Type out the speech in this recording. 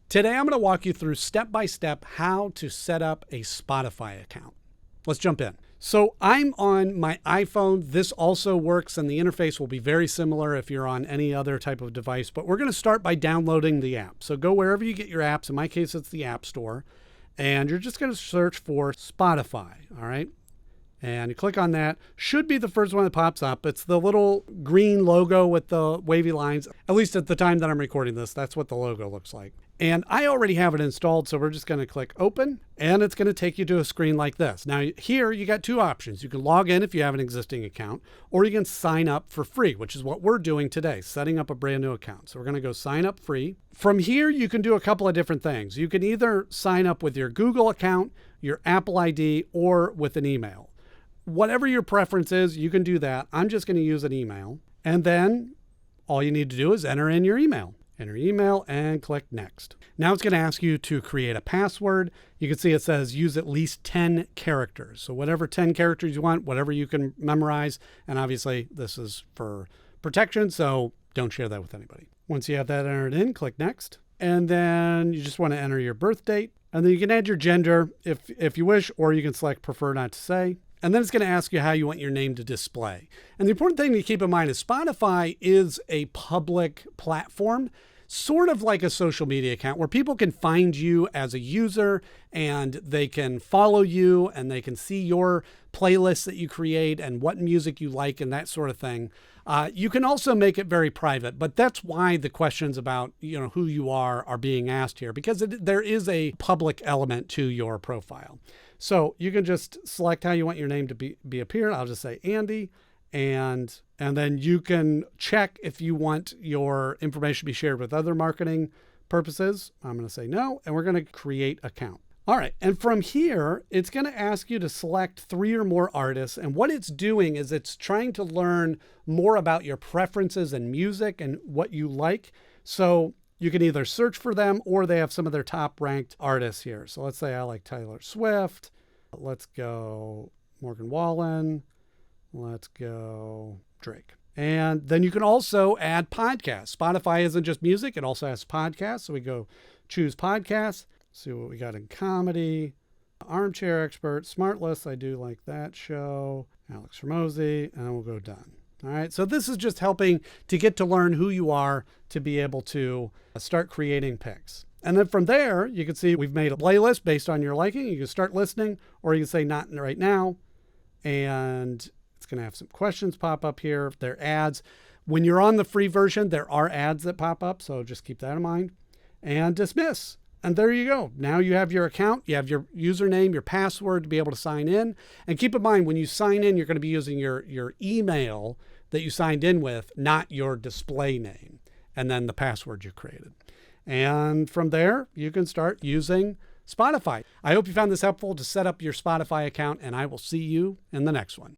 Today, I'm going to walk you through step-by-step how to set up a Spotify account. Let's jump in. So I'm on my iPhone. This also works, and the interface will be very similar if you're on any other type of device, but we're going to start by downloading the app. So go wherever you get your apps. In my case, it's the App Store, and you're just going to search for Spotify, all right? And you click on that. Should be the first one that pops up. It's the little green logo with the wavy lines. At least at the time that I'm recording this, that's what the logo looks like. And I already have it installed, so we're just going to click open, and it's going to take you to a screen like this. Now here you got two options. You can log in if you have an existing account, or you can sign up for free, which is what we're doing today, setting up a brand new account. So we're going to go sign up free. From here, you can do a couple of different things. You can either sign up with your Google account, your Apple ID, or with an email. Whatever your preference is, you can do that. I'm just going to use an email. And then all you need to do is enter in your email. Enter email and click next. Now it's going to ask you to create a password. You can see it says use at least 10 characters. So whatever 10 characters you want, whatever you can memorize. And obviously this is for protection, so don't share that with anybody. Once you have that entered in, click next. And then you just want to enter your birth date. And then you can add your gender if you wish, or you can select prefer not to say. And then it's going to ask you how you want your name to display. And the important thing to keep in mind is Spotify is a public platform, sort of like a social media account where people can find you as a user and they can follow you and they can see your playlists that you create and what music you like and that sort of thing. You can also make it very private, but that's why the questions about who you are being asked here, because there is a public element to your profile. So you can just select how you want your name to be appeared. I'll just say Andy, and then you can check if you want your information to be shared with other marketing purposes. I'm going to say no, and we're going to create account. All right, and from here, it's going to ask you to select 3 or more artists, and what it's doing is it's trying to learn more about your preferences in music and what you like. So you can either search for them or they have some of their top ranked artists here. So let's say I like Taylor Swift. Let's go Morgan Wallen. Let's go Drake. And then you can also add podcasts. Spotify isn't just music. It also has podcasts. So we go choose podcasts. See what we got in comedy. Armchair Expert, Smart List. I do like that show. Alex Ramosi. And we'll go done. All right, so this is just helping to get to learn who you are to be able to start creating picks. And then from there, you can see we've made a playlist based on your liking. You can start listening, or you can say not right now. And it's going to have some questions pop up here. They're ads. When you're on the free version, there are ads that pop up, so just keep that in mind. And dismiss. And there you go. Now you have your account, you have your username, your password to be able to sign in. And keep in mind, when you sign in, you're going to be using your email that you signed in with, not your display name, and then the password you created. And from there, you can start using Spotify. I hope you found this helpful to set up your Spotify account, and I will see you in the next one.